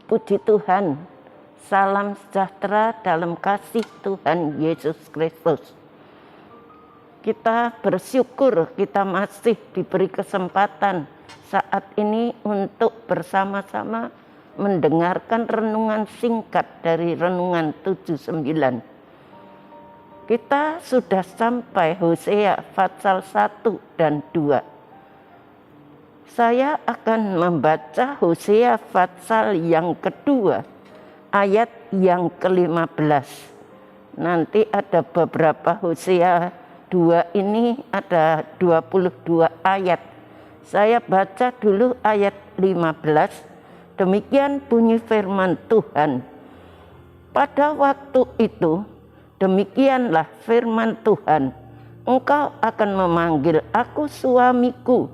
Puji Tuhan, salam sejahtera dalam kasih Tuhan Yesus Kristus. Kita bersyukur kita masih diberi kesempatan saat ini untuk bersama-sama mendengarkan renungan singkat dari Renungan 79. Kita sudah sampai Hosea pasal 1 dan 2. Saya akan membaca Hosea pasal yang kedua, ayat yang ke-15. Nanti ada beberapa Hosea 2 ini ada 22 ayat. Saya baca dulu ayat 15. Demikian bunyi firman Tuhan. Pada waktu itu, demikianlah firman Tuhan. Engkau akan memanggil aku suamiku,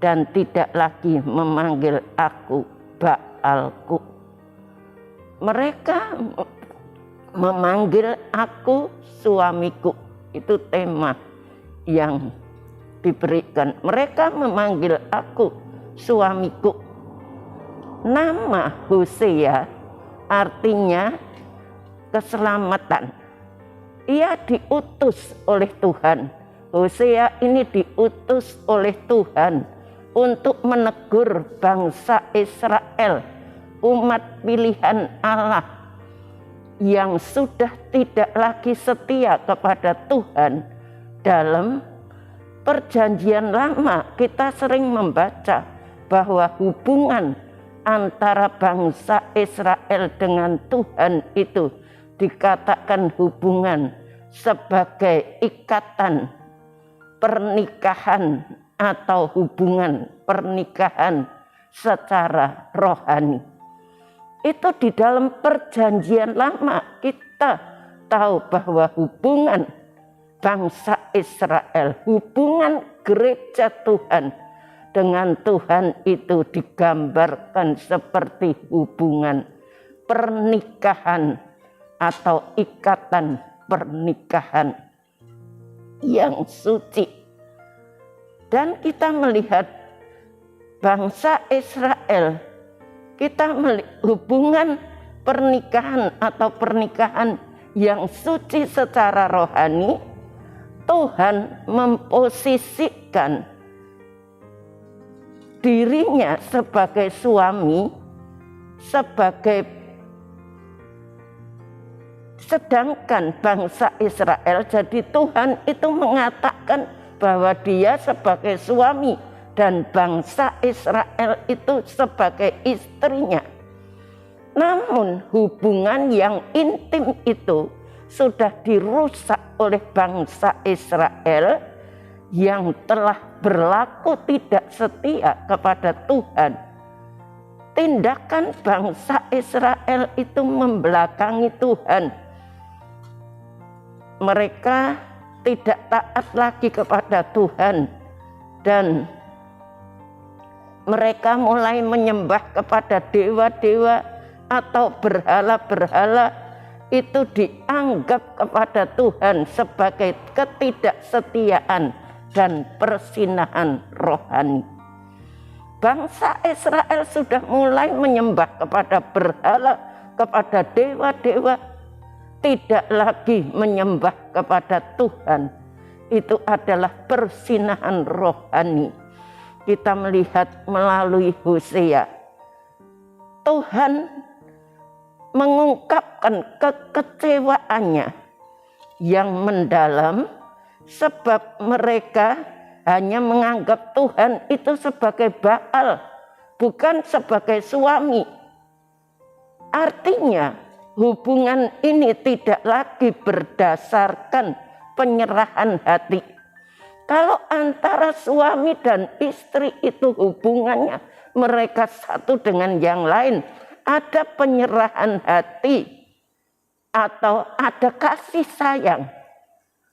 dan tidak lagi memanggil aku Baalku. Mereka memanggil aku suamiku. Itu tema yang diberikan. Mereka memanggil aku suamiku. Nama Hosea artinya keselamatan. Ia diutus oleh Tuhan. Hosea ini diutus oleh Tuhan untuk menegur bangsa Israel, umat pilihan Allah yang sudah tidak lagi setia kepada Tuhan. Dalam Perjanjian Lama kita sering membaca bahwa hubungan antara bangsa Israel dengan Tuhan itu dikatakan hubungan sebagai ikatan pernikahan atau hubungan pernikahan secara rohani. Itu di dalam Perjanjian Lama kita tahu bahwa hubungan bangsa Israel, hubungan gereja Tuhan dengan Tuhan itu digambarkan seperti hubungan pernikahan atau ikatan pernikahan yang suci. Dan kita melihat bangsa Israel, kita melihat hubungan pernikahan atau pernikahan yang suci secara rohani. Tuhan memposisikan dirinya sebagai suami, sedangkan bangsa Israel, jadi Tuhan itu mengatakan bahwa dia sebagai suami dan bangsa Israel itu sebagai istrinya. Namun hubungan yang intim itu sudah dirusak oleh bangsa Israel yang telah berlaku tidak setia kepada Tuhan. Tindakan bangsa Israel itu membelakangi Tuhan. Mereka tidak taat lagi kepada Tuhan dan mereka mulai menyembah kepada dewa-dewa atau berhala-berhala. Itu dianggap kepada Tuhan sebagai ketidaksetiaan dan persinahan rohani. Bangsa Israel sudah mulai menyembah kepada berhala, kepada dewa-dewa, tidak lagi menyembah kepada Tuhan. Itu adalah persinahan rohani. Kita melihat melalui Hosea, Tuhan mengungkapkan kekecewaannya yang mendalam sebab mereka hanya menganggap Tuhan itu sebagai Baal, bukan sebagai suami. Artinya hubungan ini tidak lagi berdasarkan penyerahan hati. Kalau antara suami dan istri itu hubungannya mereka satu dengan yang lain, ada penyerahan hati atau ada kasih sayang.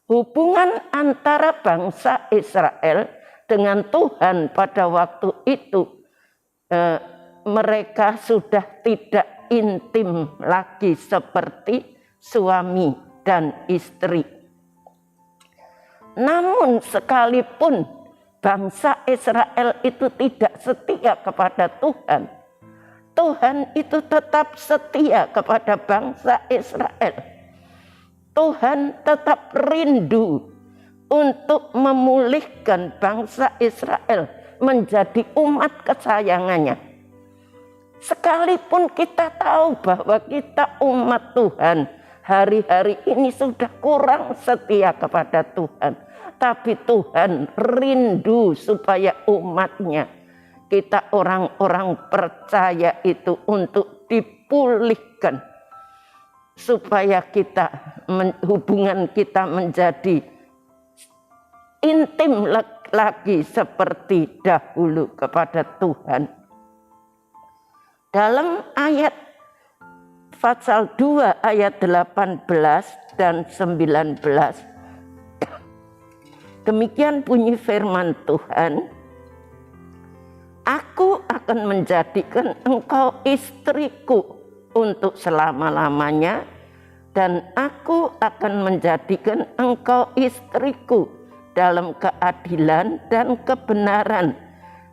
Hubungan antara bangsa Israel dengan Tuhan pada waktu itu mereka sudah tidak intim lagi seperti suami dan istri. Namun sekalipun bangsa Israel itu tidak setia kepada Tuhan, Tuhan itu tetap setia kepada bangsa Israel. Tuhan tetap rindu untuk memulihkan bangsa Israel menjadi umat kesayangannya. Sekalipun kita tahu bahwa kita umat Tuhan hari-hari ini sudah kurang setia kepada Tuhan, tapi Tuhan rindu supaya umatnya, kita orang-orang percaya itu untuk dipulihkan, supaya hubungan kita menjadi intim lagi seperti dahulu kepada Tuhan. Dalam ayat pasal 2 ayat 18 dan 19, demikian bunyi firman Tuhan, aku akan menjadikan engkau istriku untuk selama-lamanya, dan aku akan menjadikan engkau istriku dalam keadilan dan kebenaran,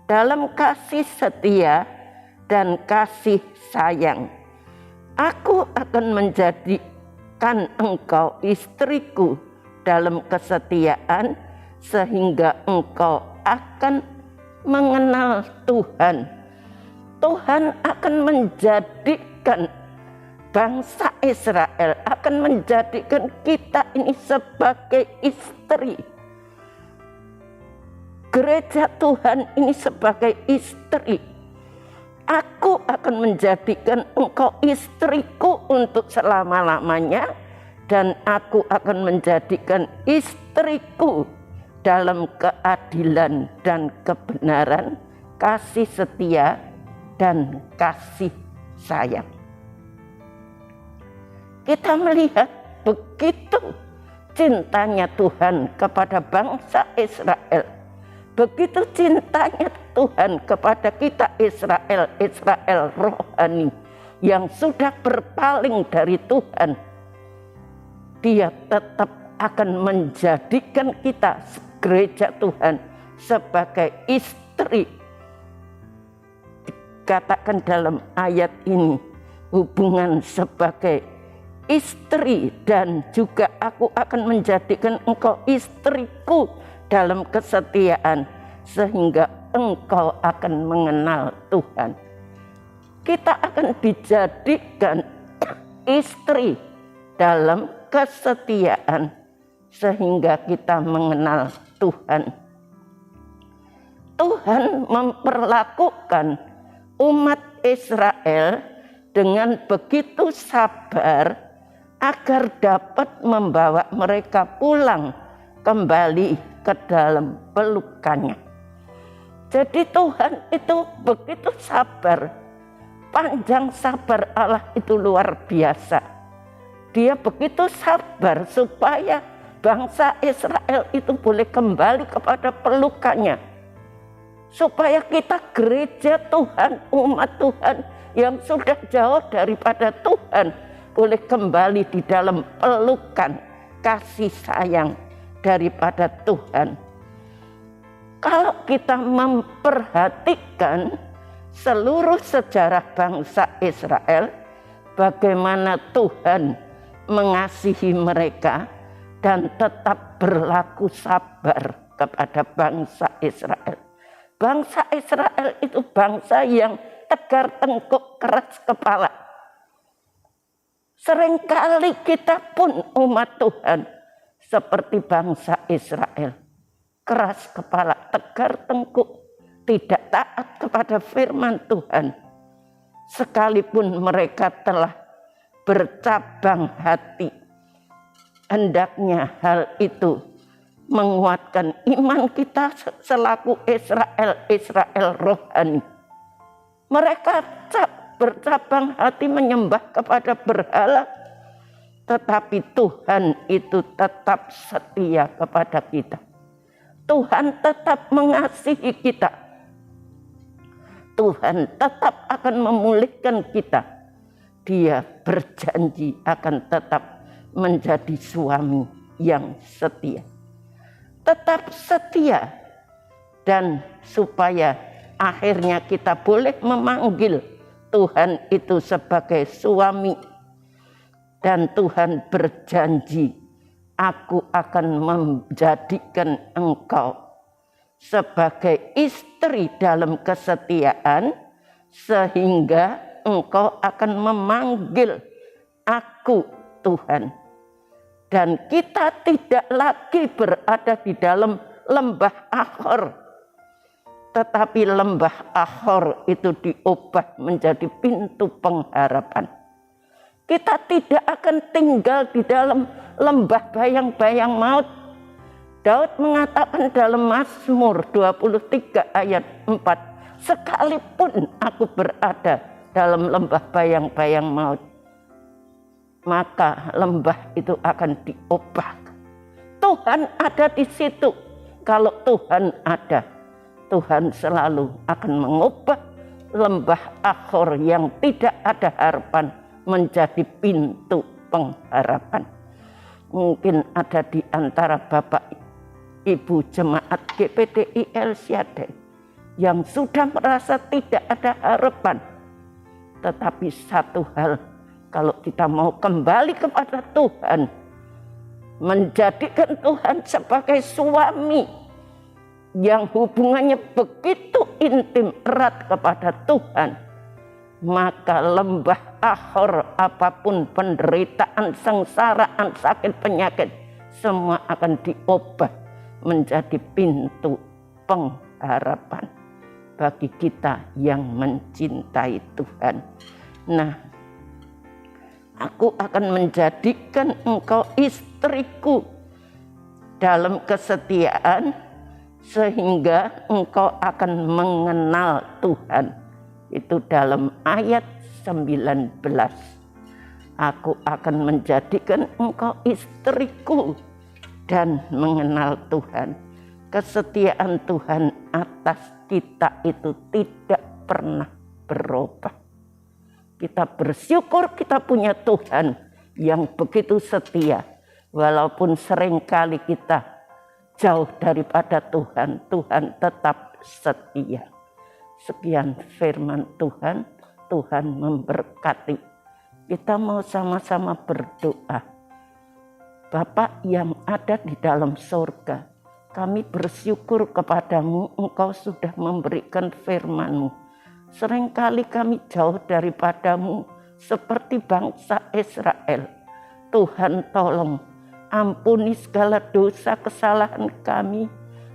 dalam kasih setia dan kasih sayang. Aku akan menjadikan engkau istriku dalam kesetiaan, sehingga engkau akan mengenal Tuhan. Tuhan akan menjadikan bangsa Israel, akan menjadikan kita ini sebagai istri. Gereja Tuhan ini sebagai istri. Aku akan menjadikan engkau istriku untuk selama-lamanya, dan aku akan menjadikan istriku dalam keadilan dan kebenaran, kasih setia dan kasih sayang. Kita melihat begitu cintanya Tuhan kepada bangsa Israel, begitu cintanya Tuhan kepada kita Israel rohani yang sudah berpaling dari Tuhan. Dia tetap akan menjadikan kita gereja Tuhan sebagai istri. Dikatakan dalam ayat ini, hubungan sebagai istri, dan juga aku akan menjadikan engkau istriku dalam kesetiaan, sehingga engkau akan mengenal Tuhan. Kita akan dijadikan istri dalam kesetiaan, sehingga kita mengenal Tuhan. Tuhan memperlakukan umat Israel dengan begitu sabar agar dapat membawa mereka pulang kembali ke dalam pelukannya. Jadi Tuhan itu begitu sabar, panjang sabar Allah itu luar biasa. Dia begitu sabar supaya bangsa Israel itu boleh kembali kepada pelukannya, supaya kita gereja Tuhan, umat Tuhan yang sudah jauh daripada Tuhan, boleh kembali di dalam pelukan kasih sayang daripada Tuhan. Kalau kita memperhatikan seluruh sejarah bangsa Israel, bagaimana Tuhan mengasihi mereka dan tetap berlaku sabar kepada bangsa Israel. Bangsa Israel itu bangsa yang tegar tengkuk, keras kepala. Seringkali kita pun umat Tuhan seperti bangsa Israel, keras kepala, tegar tengkuk, tidak taat kepada firman Tuhan. Sekalipun mereka telah bercabang hati, hendaknya hal itu menguatkan iman kita selaku Israel rohani. Mereka bercabang hati menyembah kepada berhala, tetapi Tuhan itu tetap setia kepada kita. Tuhan tetap mengasihi kita. Tuhan tetap akan memulihkan kita. Dia berjanji akan tetap menjadi suami yang setia. Tetap setia, dan supaya akhirnya kita boleh memanggil Tuhan itu sebagai suami, dan Tuhan berjanji, aku akan menjadikan engkau sebagai istri dalam kesetiaan, sehingga engkau akan memanggil aku Tuhan. Dan kita tidak lagi berada di dalam lembah Ahor, tetapi lembah Ahor itu diubah menjadi pintu pengharapan. Kita tidak akan tinggal di dalam lembah bayang-bayang maut. Daud mengatakan dalam Mazmur 23 ayat 4, sekalipun aku berada dalam lembah bayang-bayang maut, maka lembah itu akan diubah. Tuhan ada di situ. Kalau Tuhan ada, Tuhan selalu akan mengubah lembah Ahor yang tidak ada harapan menjadi pintu pengharapan. Mungkin ada di antara Bapak Ibu jemaat GPDI El Shaddai yang sudah merasa tidak ada harapan. Tetapi satu hal, kalau kita mau kembali kepada Tuhan, menjadikan Tuhan sebagai suami yang hubungannya begitu intim erat kepada Tuhan, maka lembah Ahor, apapun penderitaan, sengsaraan, sakit, penyakit, semua akan diubah menjadi pintu pengharapan bagi kita yang mencintai Tuhan. Nah, aku akan menjadikan engkau istriku dalam kesetiaan, sehingga engkau akan mengenal Tuhan. Itu dalam ayat 19. Aku akan menjadikan engkau istriku dan mengenal Tuhan. Kesetiaan Tuhan atas kita itu tidak pernah berubah. Kita bersyukur kita punya Tuhan yang begitu setia. Walaupun seringkali kita jauh daripada Tuhan, Tuhan tetap setia. Sekian firman Tuhan, Tuhan memberkati. Kita mau sama-sama berdoa. Bapa yang ada di dalam surga, kami bersyukur kepadamu, Engkau sudah memberikan firman-Mu. Seringkali kami jauh daripadamu seperti bangsa Israel. Tuhan tolong ampuni segala dosa kesalahan kami.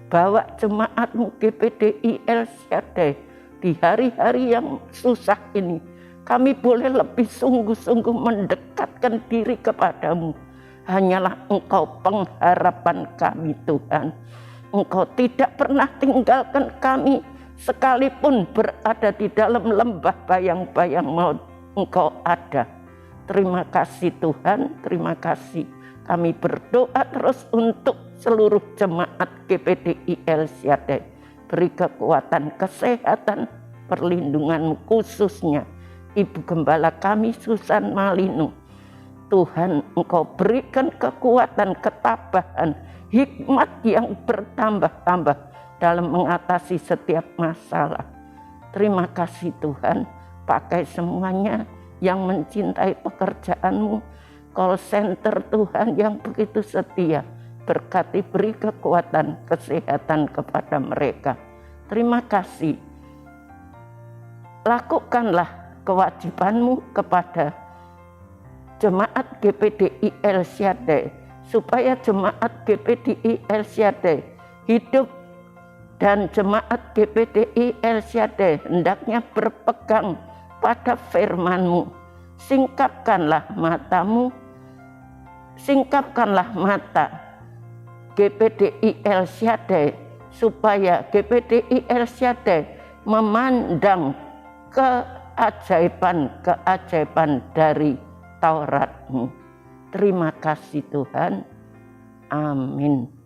Bawa jemaat-Mu GPDI El Shaddai di hari-hari yang susah ini. Kami boleh lebih sungguh-sungguh mendekatkan diri kepadamu. Hanyalah Engkau pengharapan kami Tuhan. Engkau tidak pernah tinggalkan kami. Sekalipun berada di dalam lembah bayang-bayang maut, Engkau ada. Terima kasih Tuhan, terima kasih. Kami berdoa terus untuk seluruh jemaat GPDI El Shaddai. Beri kekuatan, kesehatan, perlindungan khususnya Ibu Gembala kami Susan Malino. Tuhan, Engkau berikan kekuatan, ketabahan, hikmat yang bertambah-tambah dalam mengatasi setiap masalah. Terima kasih Tuhan, pakai semuanya yang mencintai pekerjaan-Mu, call center Tuhan yang begitu setia. Berkati, beri kekuatan, kesehatan kepada mereka. Terima kasih. Lakukanlah kewajiban-Mu kepada jemaat GPDI El Shaddai, supaya jemaat GPDI El Shaddai hidup dan jemaat GPDI El Shaddai hendaknya berpegang pada firman-Mu. Singkapkanlah matamu, singkapkanlah mata GPDI El Shaddai, supaya GPDI El Shaddai memandang keajaiban-keajaiban dari Taurat-Mu. Terima kasih Tuhan. Amin.